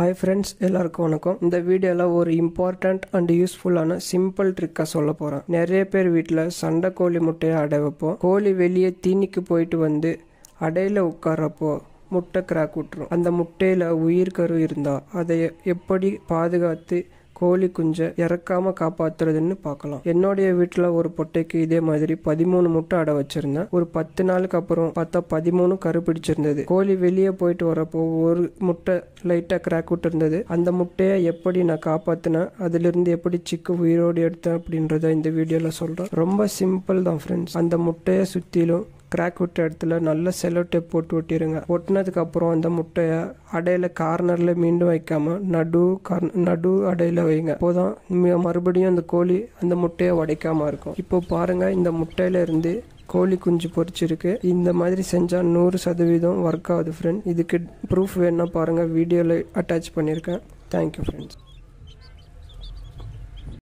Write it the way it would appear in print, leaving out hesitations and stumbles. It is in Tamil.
Hi friends, எல்லாருக்கும் வணக்கம். இந்த வீடியோல ஒரு இம்பார்ட்டன்ட் அண்ட் யூஸ்ஃபுல்லான சிம்பிள் ட்ரிக்கா சொல்ல போறேன். நிறைய பேர் வீட்ல சண்டை கோழி முட்டையை அடை வைப்போம். கோழி வெளியே தீனிக்கு போயிட்டு வந்து அடையில உட்காரப்போ முட்டை கிராக் விட்டுரும். அந்த முட்டையில உயிர் கரு இருந்தா அதை எப்படி பாதுகாத்து கோழி குஞ்சை இறக்காம காப்பாத்துறதுன்னு பார்க்கலாம். என்னுடைய வீட்டில் ஒரு பொட்டைக்கு இதே மாதிரி 13 முட்டை அடை வச்சிருந்தேன். ஒரு 10 நாளுக்கு அப்புறம் பார்த்தா 13 கரு பிடிச்சிருந்தது. கோழி வெளியே போயிட்டு வரப்போ ஒரு முட்டை லைட்டா கிராக் விட்டு இருந்தது. அந்த முட்டையை எப்படி நான் காப்பாத்தினேன், அதுல இருந்து எப்படி சிக்கு உயிரோடு எடுத்தேன் அப்படின்றத இந்த வீடியோல சொல்றேன். ரொம்ப சிம்பிள் தான் ஃப்ரெண்ட்ஸ். அந்த முட்டையை சுத்திலும் கிராக் விட்ட இடத்துல நல்ல செலோ டேப் போட்டு ஒட்டிடுங்க. ஒட்டினதுக்கு அப்புறம் அந்த முட்டையை அடையில கார்னர்ல மீண்டும் வைக்காம நடு அடையில வைங்க. அப்போதான் மறுபடியும் அந்த கோழி அந்த முட்டையை உடைக்காம இருக்கும். இப்போ பாருங்க, இந்த முட்டையில இருந்து கோழி குஞ்சு பொரிச்சிருக்கு. இந்த மாதிரி செஞ்சா 100% ஒர்க் ஆகுது ஃப்ரெண்ட். இதுக்கு ப்ரூஃப் வேணும்னா பாருங்க, வீடியோல அட்டாச் பண்ணியிருக்கேன். Thank you friends.